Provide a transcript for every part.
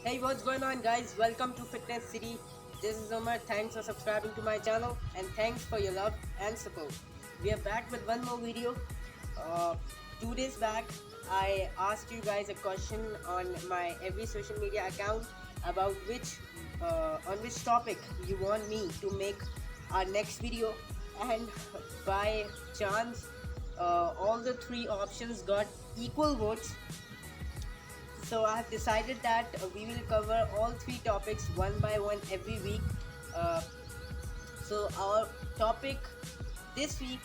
Hey, what's going on, guys? Welcome to Fitness City. This is Omar. Thanks for subscribing to my channel and thanks for your love and support. We are back with one more video. Uh, 2 days back, I asked you guys a question on my every social media account about which topic you want me to make our next video, and by chance, all the three options got equal votes. So I have decided that we will cover all three topics one by one every week. Uh, so our topic this week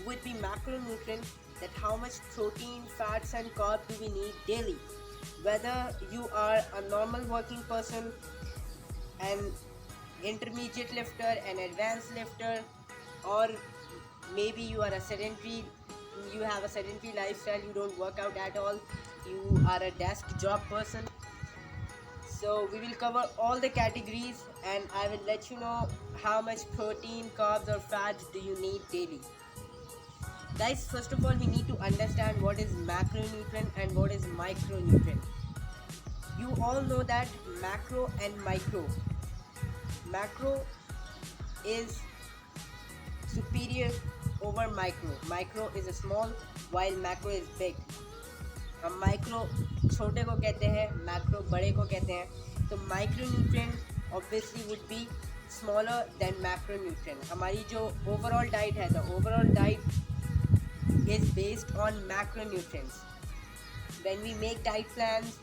would be macronutrient, that how much protein, fats and carb do we need daily. Whether you are a normal working person, an intermediate lifter, an advanced lifter, or maybe you are a sedentary, you have a sedentary lifestyle, you don't work out at all, you are a desk job person. So we will cover all the categories and I will let you know how much protein, carbs or fats do you need daily. Guys, first of all we need to understand what is macronutrient and what is micronutrient. You all know that macro and micro. Macro is superior over micro. Micro is a small while macro is big. हम micro छोटे को कहते हैं, macro बड़े को कहते हैं. तो micronutrient obviously would be smaller than macronutrient. हमारी जो ओवरऑल डाइट है, the overall diet is based on macronutrients. when we make diet plans,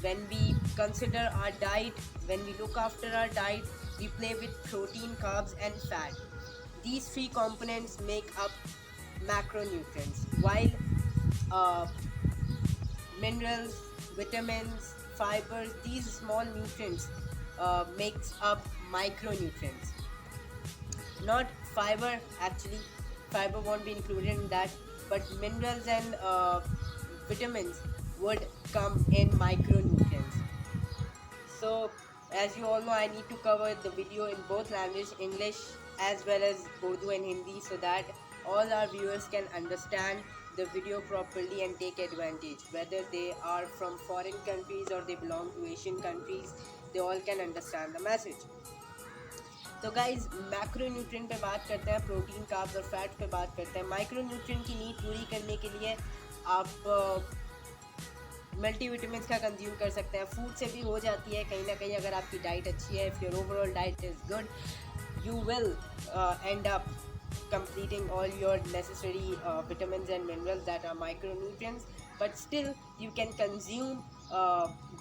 when we consider our diet, when we look after our diet, we play with protein, carbs and fat. These three components make up macronutrients, while minerals, vitamins, fibers, these small nutrients makes up micronutrients. Not fiber, actually fiber won't be included in that, but minerals and vitamins would come in micronutrients. So as you all know, I need to cover the video in both language, English as well as Urdu and Hindi, so that all our viewers can understand the video properly and take advantage. Whether they are from foreign countries or they belong to Asian countries, they all can understand the message. तो guys macronutrient पे बात करते हैं, protein, carbs और fat पे बात करते हैं. माइक्रोन्यूट्रिएंट की नीड पूरी करने के लिए आप मल्टीविटामिन्स का कंज्यूम कर सकते हैं. फूड से भी हो जाती है कहीं ना कहीं, अगर आपकी डाइट अच्छी है. If your overall diet is good, you will end up completing all your necessary vitamins and minerals that are micronutrients. But still you can consume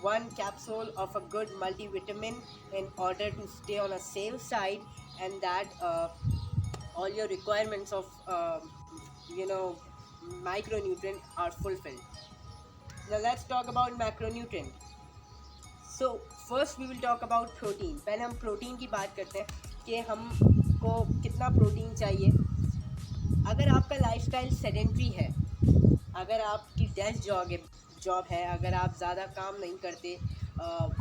one capsule of a good multivitamin in order to stay on a safe side, and that all your requirements of micronutrient are fulfilled. Now let's talk about macronutrient. So first we will talk about protein. पहले हम protein की बात करते हैं कि हमको कितना protein चाहिए. अगर आपका लाइफस्टाइल सेडेंट्री है, अगर आपकी डेस्क जॉब है, अगर आप ज़्यादा काम नहीं करते,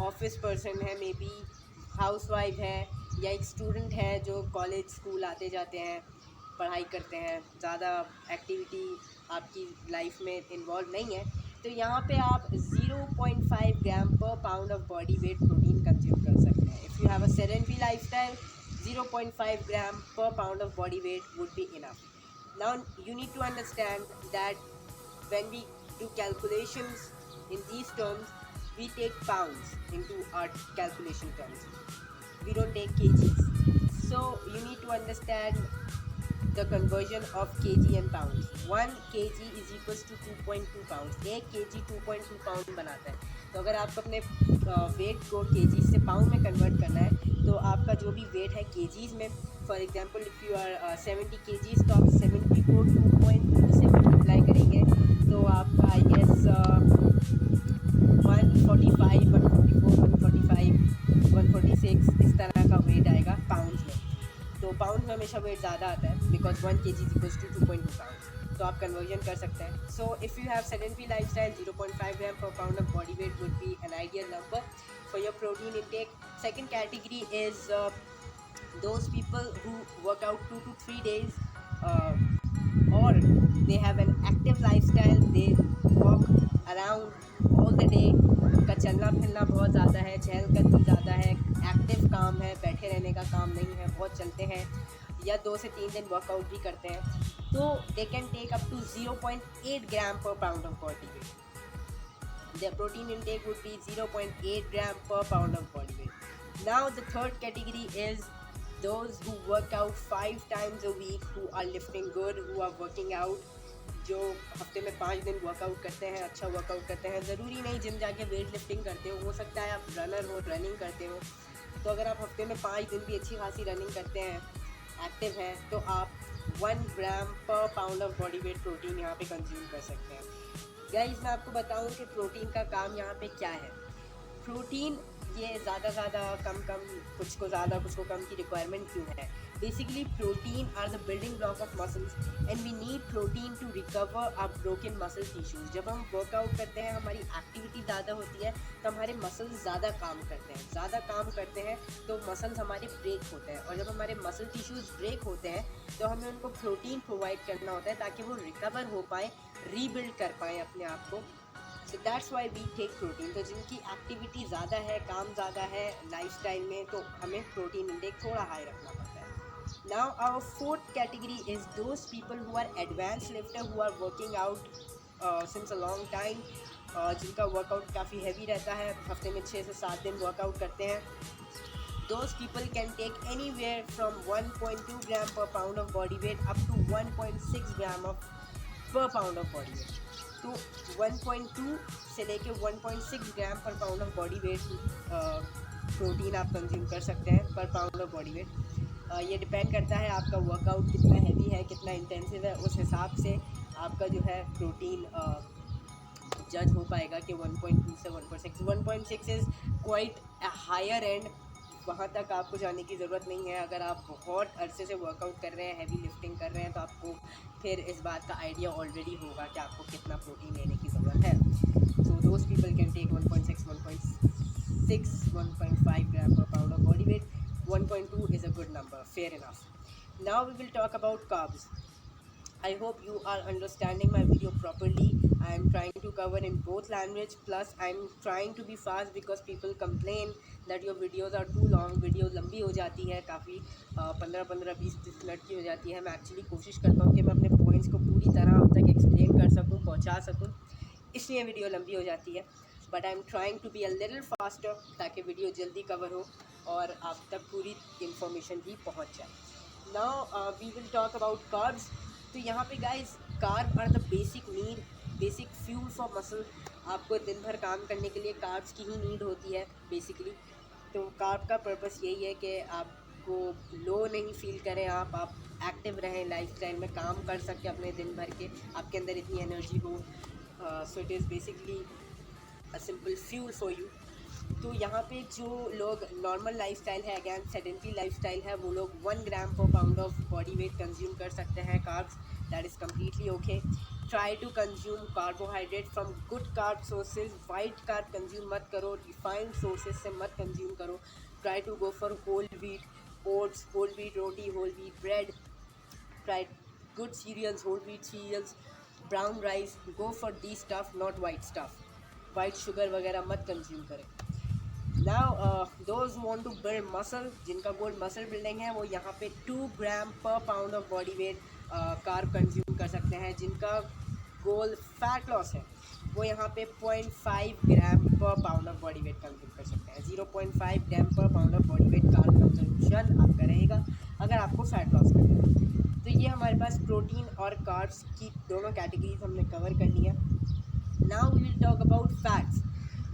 ऑफिस पर्सन है, मे बी हाउस वाइफ है, या एक स्टूडेंट है जो कॉलेज स्कूल आते जाते हैं, पढ़ाई करते हैं, ज़्यादा एक्टिविटी आपकी लाइफ में इन्वॉल्व नहीं है, तो यहाँ पे आप 0.5 gram per pound of body wait protein consume कर सकते हैं. If you have a sedentary lifestyle, 0.5 gram per pound of body weight would be enough. Now you need to understand that when we do calculations in these terms, we take pounds into our calculation terms. We don't take kgs. So you need to understand the conversion of kg and pounds. 1 kg is equals to 2.2 pounds. 1 kg 2.2 pound बनाता है. तो अगर आपको अपने wait को kg से pound में convert करना है, तो आपका जो भी वेट है kgs में, for example if you are 70 kgs, तो आप 70 को 2.2 से मल्टीप्लाई करेंगे तो आपका आई गेस 145, 144, 145, 146 इस तरह का वेट आएगा पाउंड्स में. तो पाउंड में हमेशा वेट ज़्यादा आता है, because 1 kg is equals to 2.2 pound. तो आप कन्वर्जन कर सकते हैं. So if you have sedentary lifestyle, 0.5 gram per pound of body weight would be an ideal number for your protein intake. Second category is those people who work out 2 to 3 days, or they have an active lifestyle, they walk around all the day, इनका चलना फिरना बहुत ज़्यादा है, चहलकदमी ज़्यादा है, active काम है, बैठे रहने का काम नहीं है, बहुत चलते हैं या 2 से 3 दिन वर्कआउट भी करते हैं, तो they can take up to 0.8 gram per pound of body weight. Their protein intake would be 0.8 gram per pound of body weight. Now the third category is those who work out 5 times a week, who are lifting good, who are working out, जो हफ्ते में 5 दिन workout करते हैं, अच्छा workout करते हैं. ज़रूरी नहीं जिम जाके वेट लिफ्टिंग करते हो सकता है आप रनर हो, रनिंग करते हो. तो अगर आप हफ्ते में 5 दिन भी अच्छी खासी रनिंग करते हैं, एक्टिव हैं, तो आप 1 gram per pound of body wait protein यहाँ पे कंज्यूम कर सकते हैं. गाइस मैं आपको बताऊं कि प्रोटीन का काम यहाँ पे क्या है. प्रोटीन ये ज़्यादा कम कुछ को ज़्यादा कुछ को कम की रिक्वायरमेंट क्यों है. Basically protein are the building block of muscles and we need protein to recover our broken muscle tissues. जब हम वर्कआउट करते हैं, हमारी एक्टिविटी ज़्यादा होती है, तो हमारे मसल्स ज़्यादा काम करते हैं, तो मसल्स हमारे ब्रेक होते हैं. और जब हमारे मसल टिश्यूज ब्रेक होते हैं तो हमें उनको प्रोटीन प्रोवाइड करना होता है ताकि वो रिकवर हो पाए, रीबिल्ड कर पाएँ अपने आप को. So that's why we take protein. तो जिनकी एक्टिविटी ज़्यादा है, काम ज़्यादा है लाइफस्टाइल में, तो हमें प्रोटीन इंटेक थोड़ा हाई रखना पड़ता है. Now our fourth category is those people who are advance lifter, who are working out since a long time, जिनका वर्कआउट काफ़ी हैवी रहता है, हफ्ते में 6 से 7 दिन वर्कआउट करते हैं. Those people can take anywhere from 1.2 gram per pound of body weight up to 1.6 gram of per pound of body weight. तो 1.2 से लेके 1.6 ग्राम per pound of body wait protein आप कंज्यूम कर सकते हैं पर पाउंड ऑफ बॉडी वेट. ये depend करता है आपका वर्कआउट कितना हैवी है, कितना इंटेंसिव है, उस हिसाब से आपका जो है प्रोटीन जज हो पाएगा कि 1.2 से 1.6. 1.6 इज़ क्वाइट हायर एंड. वहाँ तक आपको जाने की ज़रूरत नहीं है. अगर आप बहुत अरसे से वर्कआउट कर रहे हैं, हैवी लिफ्टिंग कर रहे हैं, तो आपको फिर इस बात का आइडिया ऑलरेडी होगा कि आपको कितना प्रोटीन लेने की ज़रूरत है. So those people can take 1.6, 1.6, 1.5 gram per pound of body weight. 1.2 is a good number, fair enough. Now we will talk about carbs. I hope you are understanding my video properly. I am trying to cover in both language, plus I am trying to be fast because people complain that your videos are too long. Video लंबी हो जाती है, काफ़ी 15-20 minute की हो जाती है. मैं एक्चुअली कोशिश करता हूँ कि मैं अपने पॉइंट्स को पूरी तरह आप तक एक्सप्लेन कर सकूँ, पहुँचा सकूँ, इसलिए वीडियो लंबी हो जाती है. But I am trying to be a little faster ताकि वीडियो जल्दी कवर हो और आप तक पूरी इन्फॉर्मेशन भी पहुँच जाए. Now we will talk about carbs. तो यहाँ पे guys carb are the basic need, basic fuel for muscle. आपको दिन भर काम करने के लिए कार्ब्स की ही नीड होती है बेसिकली. तो कार्ब का पर्पस यही है कि आपको लो नहीं फील करें, आप एक्टिव रहें, लाइफस्टाइल में काम कर सकें अपने दिन भर के, आपके अंदर इतनी एनर्जी हो. So it is basically a simple fuel for you. तो यहाँ पे जो लोग नॉर्मल लाइफस्टाइल है, अगेन सेडेंटरी लाइफस्टाइल है, वो लोग 1 gram per pound of body weight consume कर सकते हैं carbs. That is completely okay. Try to consume carbohydrate from good carb sources. White carb consume मत करो, रिफाइंड सोर्सेज से मत कंज्यूम करो. Try to go for whole wheat oats, whole wheat roti, whole wheat bread. Try good cereals, whole wheat cereals, brown rice. Go for the stuff, not white stuff. White sugar वगैरह मत consume करें. Now those want to build muscle, जिनका goal muscle building है, वो यहाँ पे 2 ग्राम per pound of body wait carb consume कर सकते हैं. जिनका गोल फैट लॉस है, वो यहाँ पे 0.5 gram per pound of body weight consume कर सकते हैं. 0.5 gram per pound of body wait carb consumption आपका रहेगा अगर आपको फैट लॉस करना है. तो ये हमारे पास प्रोटीन और कार्ब्स की दोनों कैटेगरीज हमने कवर करनी है. Now we will talk about fats.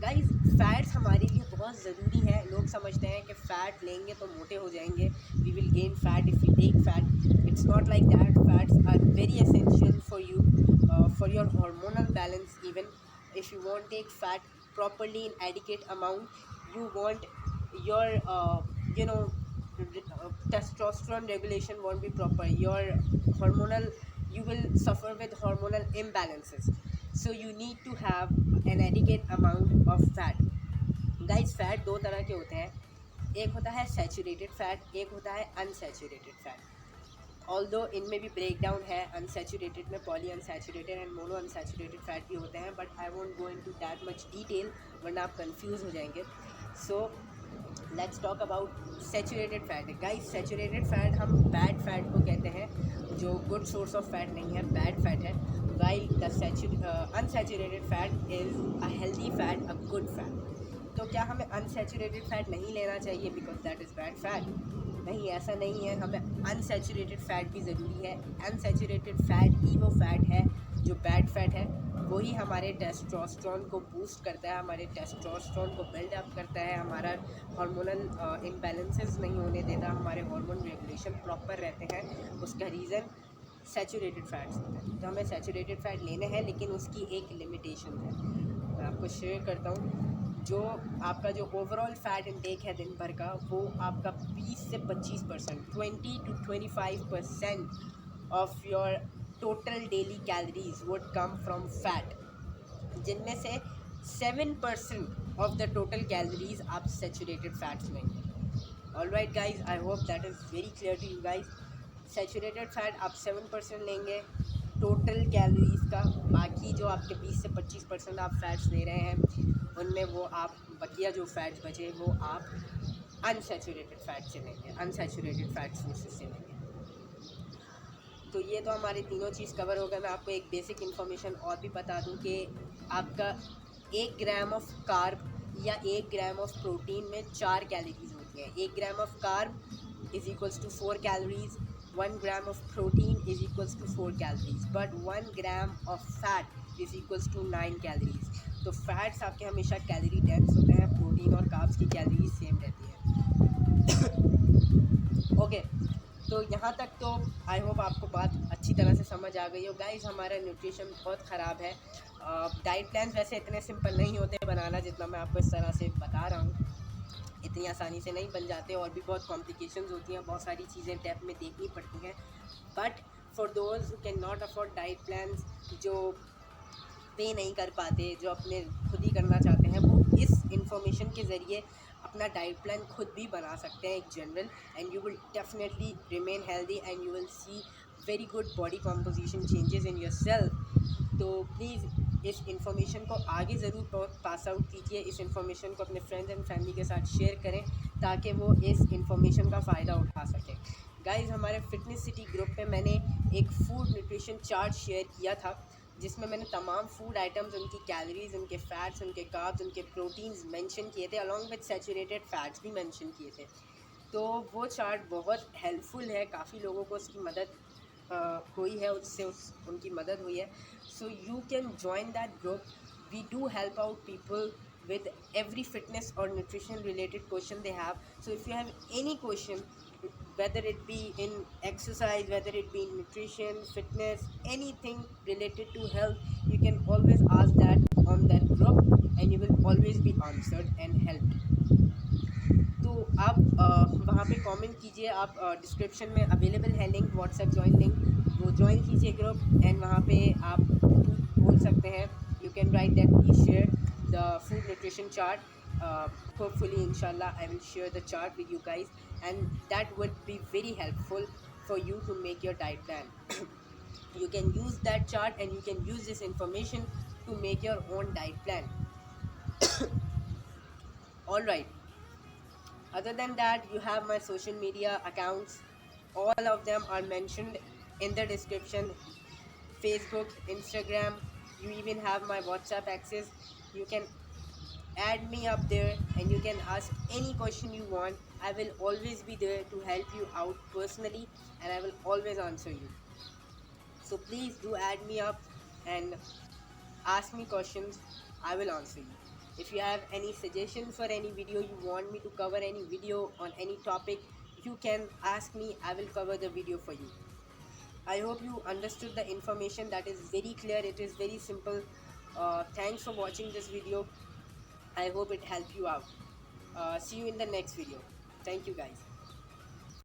Guys fats हमारे लिए बहुत ज़रूरी है. लोग समझते हैं कि फ़ैट लेंगे तो मोटे हो जाएंगे, we will gain fat if we take fat. It's not like that. Fats are very essential for you, for your hormonal balance. Even if you want take fat properly in adequate amount, you want your testosterone regulation won't be proper. Your hormonal, you will suffer with hormonal imbalances. So you need to have an adequate amount of fat. Guys, fat दो तरह के होते हैं. एक होता है saturated fat, एक होता है अनसैचुरेटेड फैट. ऑल्दो इनमें भी ब्रेक डाउन है अनसैचुरेटेड में, poly unsaturated and mono unsaturated fat भी होते हैं, but I won't go into that much detail वरना आप कंफ्यूज हो जाएंगे। So let's talk about saturated fat. Guys saturated fat हम बैड फैट को कहते हैं, जो गुड सोर्स ऑफ फैट नहीं है, बैड फैट है। While the unsaturated fat is a healthy fat, a good fat. तो क्या हमें अनसैचुरेटेड फैट नहीं लेना चाहिए because that is bad fat? नहीं, ऐसा नहीं है, हमें अनसैचुरेटेड फैट भी ज़रूरी है। अनसैचुरेटेड फैट ही वो फैट है जो बैड फैट है, वही हमारे टेस्टोस्टेरोन को बूस्ट करता है, हमारे टेस्टोस्टेरोन को बिल्डअप करता है, हमारा हार्मोनल इम्बैलेंसेस नहीं होने देता, हमारे हार्मोन रेगुलेशन प्रॉपर रहते हैं। उसका रीज़न सैचुरेटेड फैट्स होते हैं। तो हमें सैचुरेटेड फैट लेने हैं, लेकिन उसकी एक लिमिटेशन है। मैं आपको शेयर करता हूँ। जो आपका जो ओवरऑल फैट इनटेक है दिन भर का, वो आपका 20 से 25%, 20 to 25% of your total daily calories would come from fat, जिनमें से 7% ऑफ द टोटल कैलोरीज आप सैचुरेटेड फैट्स लेंगे। Alright guys, I hope that is very clear to you guys. Saturated fat आप 7% लेंगे टोटल कैलोरीज का, बाकी जो आपके 20 से 25% आप फैट्स ले रहे हैं, उनमें वो आप बकिया जो फैट्स बचे वो आप अनसैचुरेटेड फैट से लेंगे, अनसैचुरेटेड फैट सोर्सेज से लेंगे। तो ये तो हमारे तीनों चीज़ कवर हो गए। मैं आपको एक बेसिक इन्फॉर्मेशन और भी बता दूं कि आपका 1 ग्राम ऑफ कार्ब या 1 ग्राम ऑफ प्रोटीन में 4 कैलोरीज होती हैं। 1 gram of carb is equals to 4 calories, 1 gram of protein is equals to 4 calories, but 1 gram of fat is equals to 9 calories. तो फैट्स आपके हमेशा कैलोरी डेंस होते हैं, protein और कार्ब्स की कैलोरीज सेम रहती है। ओके, तो यहाँ तक तो आई होप आपको बात अच्छी तरह से समझ आ गई हो। गाइस हमारा न्यूट्रिशन बहुत ख़राब है। डाइट प्लान वैसे इतने सिंपल नहीं होते बनाना, जितना मैं आपको इस तरह से बता रहा हूँ इतनी आसानी से नहीं बन जाते, और भी बहुत कॉम्प्लिकेशंस होती हैं, बहुत सारी चीज़ें डेप्थ में देखनी पड़ती हैं। But for those who can not afford diet plan, जो पे नहीं कर पाते, जो अपने खुद ही करना चाहते हैं, वो इस इंफॉर्मेशन के ज़रिए अपना डाइट प्लान खुद भी बना सकते हैं, एक general, and you will definitely remain healthy and you will see very good body composition changes in your self. तो प्लीज़ इस इंफॉर्मेशन को आगे ज़रूर पास आउट कीजिए, इस इंफॉर्मेशन को अपने फ्रेंड्स एंड फैमिली के साथ शेयर करें ताकि वो इस इंफॉर्मेशन का फ़ायदा उठा सकें। गाइज़ हमारे फिटनेस सिटी ग्रुप पे मैंने एक फूड न्यूट्रिशन चार्ट शेयर किया था, जिसमें मैंने तमाम फूड आइटम्स, उनकी कैलोरीज, उनके फैट्स, उनके कार्ब्स, उनके प्रोटीन्स मेंशन किए थे, अलॉन्ग विद सैचुरेटेड फैट्स भी मेंशन किए थे। तो वो चार्ट बहुत हेल्पफुल है, काफ़ी लोगों को उसकी मदद हुई है, उससे उनकी मदद हुई है। So you can join that group. We do help out people with every fitness or nutrition related question they have. So if you have any question, whether it be in exercise, whether it be in nutrition, fitness, anything related to health, you can always ask that on that group and you will always be answered and helped. तो आप वहाँ पे comment कीजिए, आप description में available है link, WhatsApp join link, वो join कीजिए ग्रुप, एंड वहाँ पे आप बोल सकते हैं, you can write that please share the food nutrition chart. Hopefully inshallah I will share the chart with you guys, and that would be very helpful for you to make your diet plan. You can use that chart and you can use this information to make your own diet plan. All right, other than that, you have my social media accounts. All of them are mentioned in the description. Facebook, Instagram, you even have my WhatsApp access. You can add me up there and you can ask any question you want. I will always be there to help you out personally, and I will always answer you. So please do add me up and ask me questions. I will answer you. If you have any suggestions for any video, you want me to cover any video on any topic, you can ask me. I will cover the video for you. I hope you understood the information. That is very clear. It is very simple. Thanks for watching this video. I hope it helped you out. See you in the next video. Thank you guys.